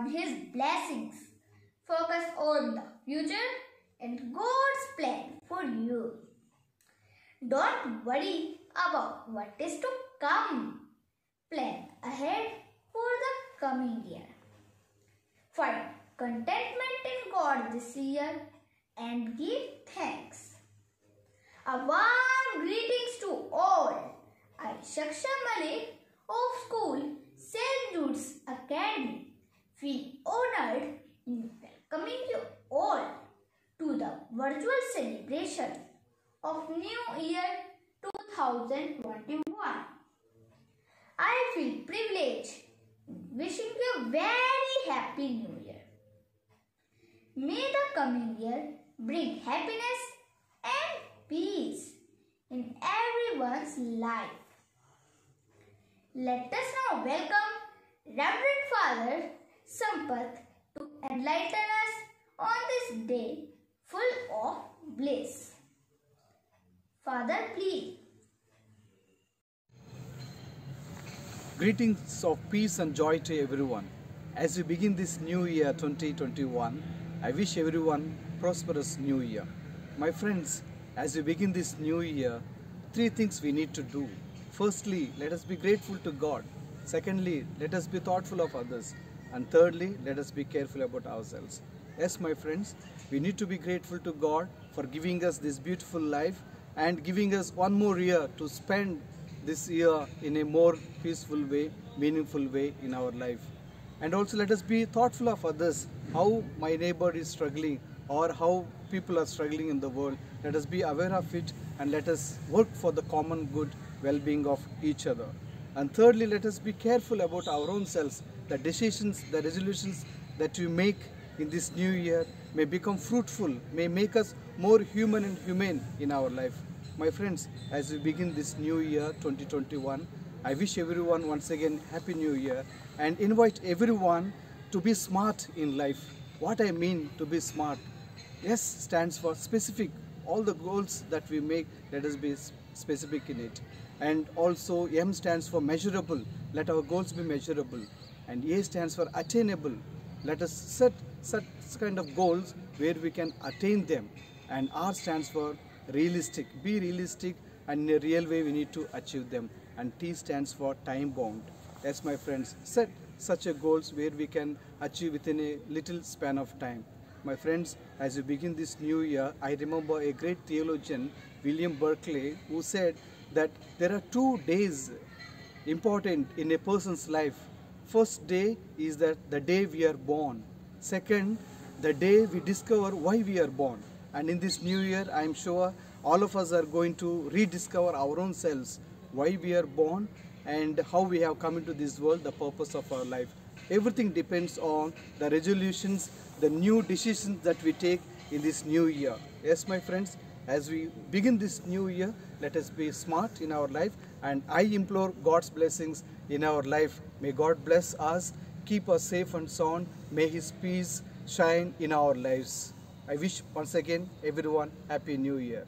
on His blessings. Focus on the future and God's plan for you. Don't worry about what is to come. Plan ahead for the coming year. Find contentment in God this year and give thanks. A warm greetings to all. I, Shaksha Malik of School St. Jude's Academy, feel honored in welcoming you all to the virtual celebration of New Year 2021. I feel privileged in wishing you a very happy New Year. May the coming year bring happiness and peace in everyone's life. Let us now welcome Reverend Father Sampath to enlighten us on this day full of bliss. Father, please. Greetings of peace and joy to everyone. As we begin this new year 2021, I wish everyone prosperous new year. My friends, as we begin this new year, 3 things we need to do. Firstly, let us be grateful to God. Secondly, let us be thoughtful of others. And thirdly, let us be careful about ourselves. Yes, my friends, we need to be grateful to God for giving us this beautiful life and giving us one more year to spend this year in a more peaceful way, meaningful way in our life. And also let us be thoughtful of others, how my neighbor is struggling or how people are struggling in the world. Let us be aware of it and let us work for the common good well-being of each other. And thirdly, let us be careful about our own selves. The decisions, the resolutions that we make in this new year may become fruitful, may make us more human and humane in our life. My friends, as we begin this new year 2021, I wish everyone once again Happy New Year and invite everyone to be smart in life. What I mean to be smart? S stands for specific. All the goals that we make, let us be specific in it. And also M stands for measurable. Let our goals be measurable. And A stands for attainable. Let us set such kind of goals where we can attain them. And R stands for realistic. Be realistic, and in a real way we need to achieve them. And T stands for time bound. Yes, my friends, set such a goals where we can achieve within a little span of time. My friends, as we begin this new year, I remember a great theologian, William Berkeley, who said that there are 2 days important in a person's life. First day is that the day we are born. Second, the day we discover why we are born. And in this new year, I am sure all of us are going to rediscover our own selves, why we are born and how we have come into this world, the purpose of our life. Everything depends on the resolutions, the new decisions that we take in this new year. Yes, my friends, as we begin this new year, let us be smart in our life, and I implore God's blessings in our life. May God bless us, keep us safe and sound. May His peace shine in our lives. I wish once again everyone Happy New Year.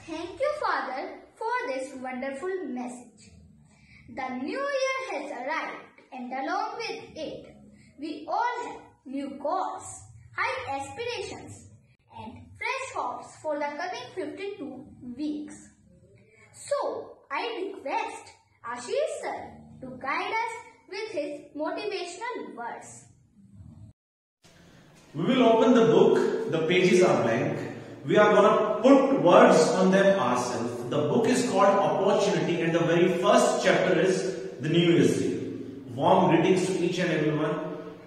Thank you, Father, for this wonderful message. The new year has arrived, and along with it, we all have new goals, high aspirations, and fresh hopes for the coming 52 weeks. So, I request Ashish sir to guide us with his motivational words. We will open the book, the pages are blank. We are going to put words on them ourselves. The book is called Opportunity, and the very first chapter is the New Year's Day. Warm greetings to each and everyone.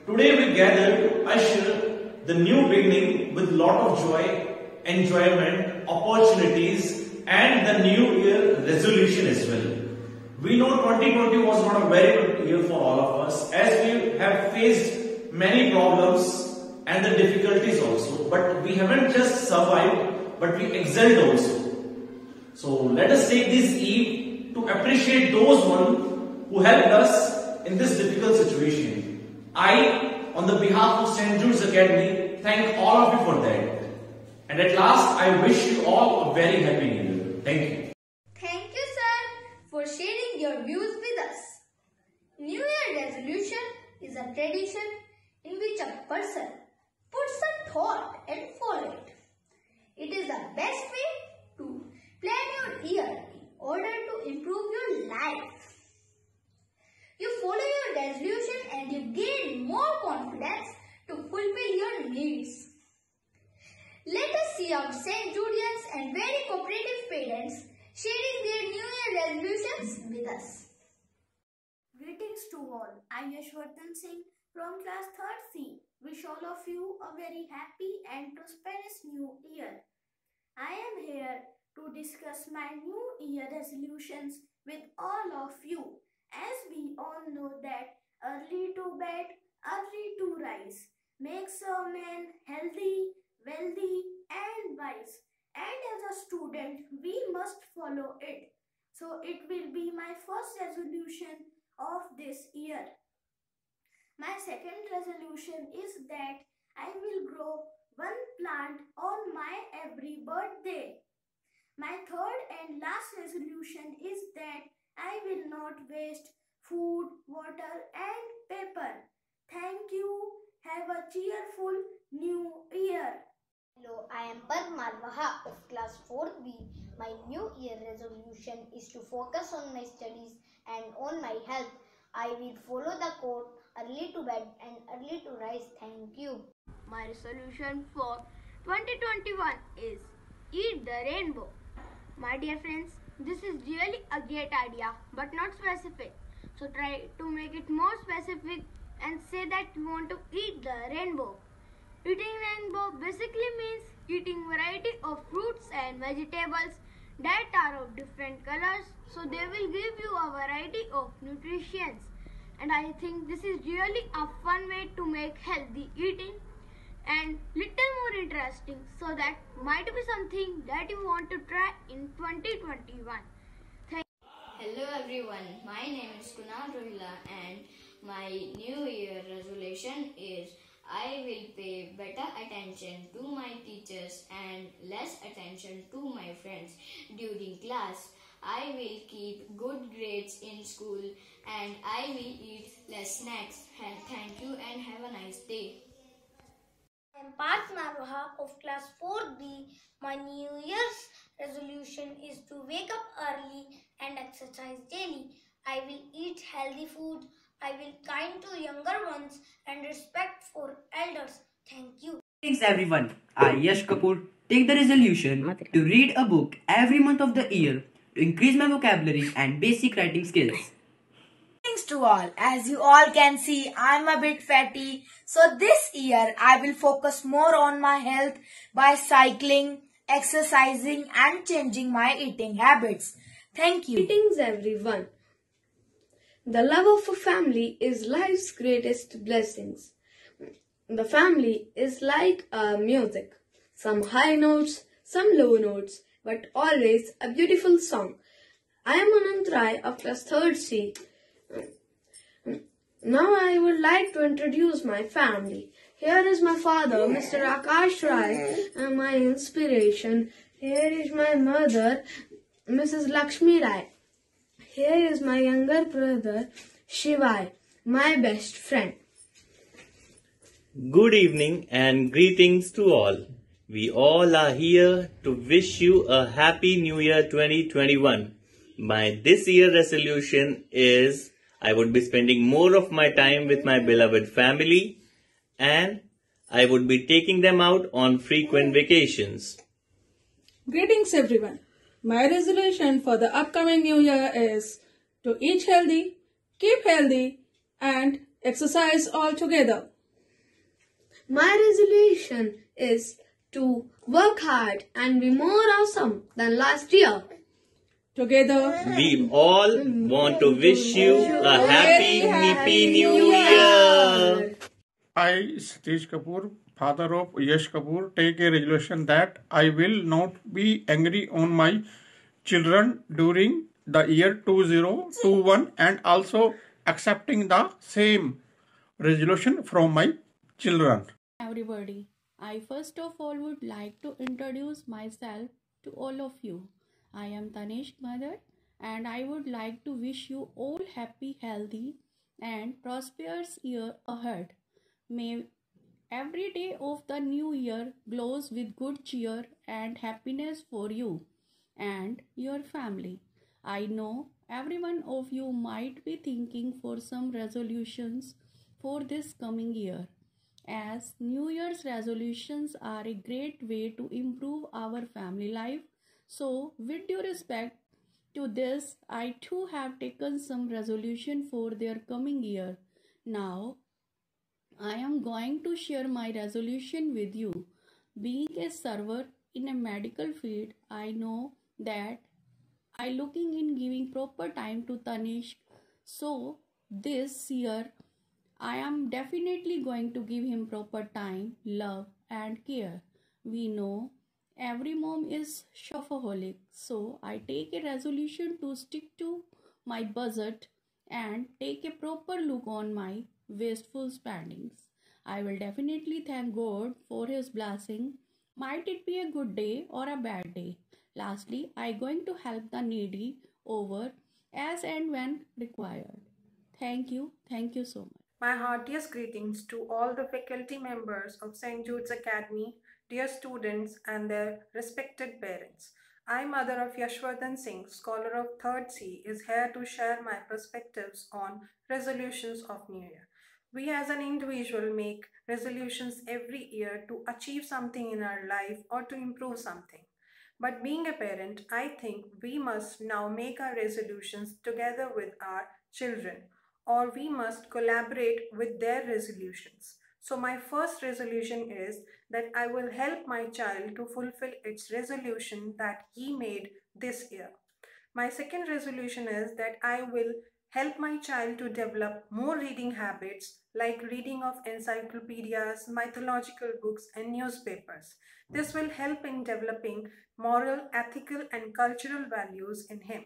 Today we gather to usher the new beginning with lot of joy, enjoyment, opportunities, and the new year resolution as well. We know 2020 was not a very good year for all of us, as we have faced many problems and the difficulties also, but we haven't just survived, but we excelled also. So let us take this eve to appreciate those one who helped us in this difficult situation. I, on the behalf of St. Jude's Academy, thank all of you for that. And at last, I wish you all a very happy new year. Thank you. Thank you, sir, for sharing your views with us. New Year resolution is a tradition in which a person puts a thought and follow it. It is the best way to plan your year in order to improve your life. You follow your resolution and you gain more confidence to fulfill your needs. Let us see our St. Julians and very cooperative parents sharing their New Year resolutions with us. Greetings to all. I am Yashwardhan Singh from class 3rd C. Wish all of you a very happy and prosperous new year. I am here to discuss my new year resolutions with all of you. As we all know that early to bed, early to rise makes a man healthy, wealthy and wise. And as a student, we must follow it. So it will be my first resolution of this year. My second resolution is that I will grow one plant on my every birthday. My third and last resolution is that I will not waste food, water and paper. Thank you. Have a cheerful new year. Hello, I am Padma Vaha of class 4th B. My new year resolution is to focus on my studies and on my health. I will follow the quote, early to bed and early to rise. Thank you. My resolution for 2021 is eat the rainbow. My dear friends, this is really a great idea but not specific. So try to make it more specific and say that you want to eat the rainbow. Eating rainbow basically means eating variety of fruits and vegetables that are of different colors, so they will give you a variety of nutrients. And I think this is really a fun way to make healthy eating and little more interesting, so that might be something that you want to try in 2021. Hello everyone, my name is Kunal Rohila and my new year resolution is I will pay better attention to my teachers and less attention to my friends during class. I will keep good grades in school and I will eat less snacks. Thank you and have a nice day. I am Parth Narvaha of class 4B. My New Year's resolution is to wake up early and exercise daily. I will eat healthy food. I will kind to younger ones and respect for elders. Thank you. Thanks everyone. I, Yash Kapoor, take the resolution to read a book every month of the year to increase my vocabulary and basic writing skills. Greetings to all. As you all can see, I'm a bit fatty. So this year, I will focus more on my health by cycling, exercising and changing my eating habits. Thank you. Greetings everyone. The love of a family is life's greatest blessings. The family is like music. Some high notes, some low notes, but always a beautiful song. I am Anant Rai of class 3rd C. Now I would like to introduce my family. Here is my father, Mr. Akash Rai, and my inspiration. Here is my mother, Mrs. Lakshmi Rai. Here is my younger brother, Shivai, my best friend. Good evening and greetings to all. We all are here to wish you a happy new year 2021. My this year resolution is I would be spending more of my time with my beloved family and I would be taking them out on frequent vacations. Greetings everyone. My resolution for the upcoming new year is to eat healthy, keep healthy and exercise all together. My resolution is to work hard and be more awesome than last year. Together, we all want to wish you a happy new year. I, Satish Kapoor, father of Yash Kapoor, take a resolution that I will not be angry on my children during the year 2021 and also accepting the same resolution from my children. Everybody, I first of all would like to introduce myself to all of you. I am Tanishq Madar and I would like to wish you all happy, healthy and prosperous year ahead. May every day of the new year glows with good cheer and happiness for you and your family. I know every one of you might be thinking for some resolutions for this coming year, as New Year's resolutions are a great way to improve our family life. So, with due respect to this, I too have taken some resolution for their coming year. Now, I am going to share my resolution with you. Being a server in a medical field, I know that I looking in giving proper time to Tanish. So this year I am definitely going to give him proper time, love and care. We know every mom is shopaholic, so I take a resolution to stick to my budget and take a proper look on my wasteful spendings. I will definitely thank God for his blessing. Might it be a good day or a bad day? Lastly, I going to help the needy over as and when required. Thank you. Thank you so much. My heartiest greetings to all the faculty members of St. Jude's Academy, dear students and their respected parents. I, mother of Yashwardhan Singh, scholar of 3rd C, is here to share my perspectives on resolutions of New Year. We as an individual make resolutions every year to achieve something in our life or to improve something. But being a parent, I think we must now make our resolutions together with our children, or we must collaborate with their resolutions. So my first resolution is that I will help my child to fulfill its resolution that he made this year. My second resolution is that I will help my child to develop more reading habits like reading of encyclopedias, mythological books and newspapers. This will help in developing moral, ethical and cultural values in him.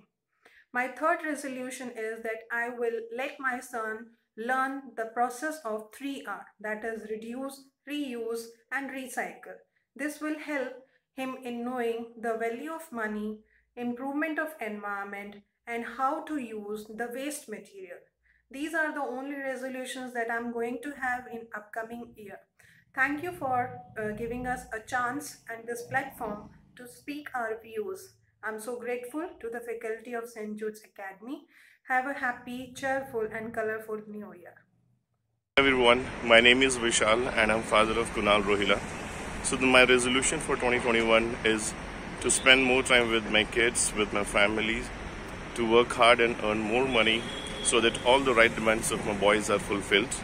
My third resolution is that I will let my son learn the process of 3R, that is reduce, reuse and recycle. This will help him in knowing the value of money, improvement of environment and how to use the waste material. These are the only resolutions that I'm going to have in upcoming year. Thank you for giving us a chance and this platform to speak our views. I'm so grateful to the faculty of St. Jude's Academy. Have a happy, cheerful and colorful New Year. Hi everyone, my name is Vishal and I'm father of Kunal Rohila. So my resolution for 2021 is to spend more time with my kids, with my family, to work hard and earn more money so that all the right demands of my boys are fulfilled,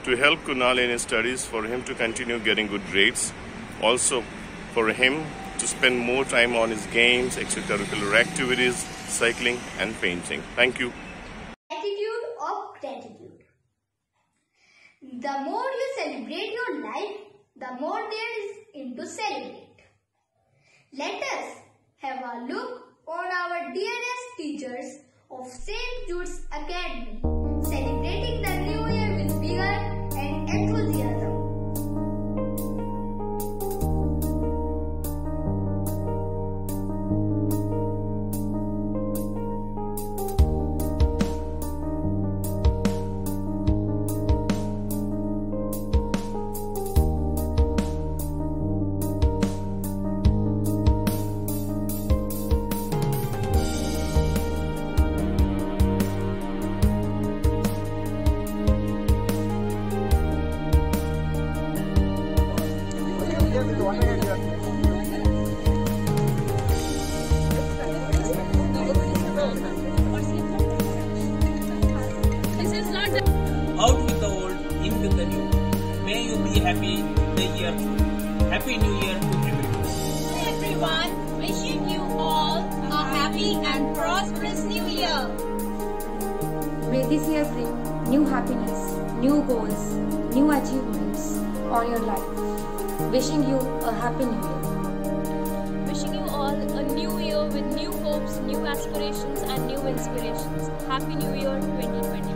to help Kunal in his studies for him to continue getting good grades, also for him to spend more time on his games, extracurricular activities, cycling and painting. Thank you. Attitude of gratitude. The more you celebrate your life, the more there is in to celebrate. Let us have a look on our dearest teachers of St. Jude's Academy, celebrating the new year with vigor and enthusiasm. Out with the old, in with the new. May you be happy the year. Happy New Year to everyone. Hey everyone, wishing you all a happy and prosperous New Year. May this year bring new happiness, new goals, new achievements on your life. Wishing you a happy New Year. Wishing you all a new year with new hopes, new aspirations and new inspirations. Happy New Year 2021.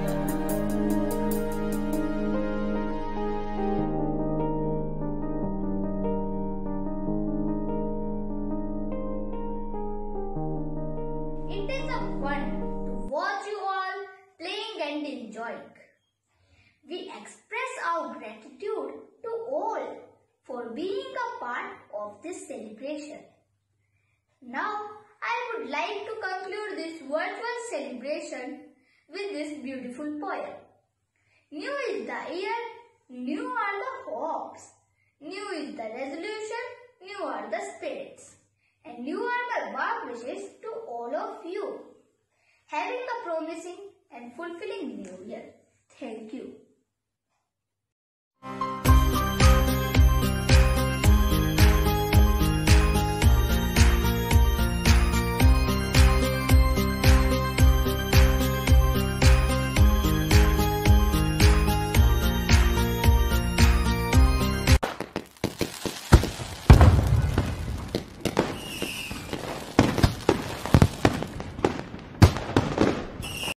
It is a fun to watch you all playing and enjoying. we express our gratitude to all for being a part of this celebration. Now, I would like to conclude this virtual celebration with this beautiful poem. New is the year, new are the hopes, new is the resolution, new are the spirits, and new are my warm wishes to all of you, having a promising and fulfilling new year. Thank you.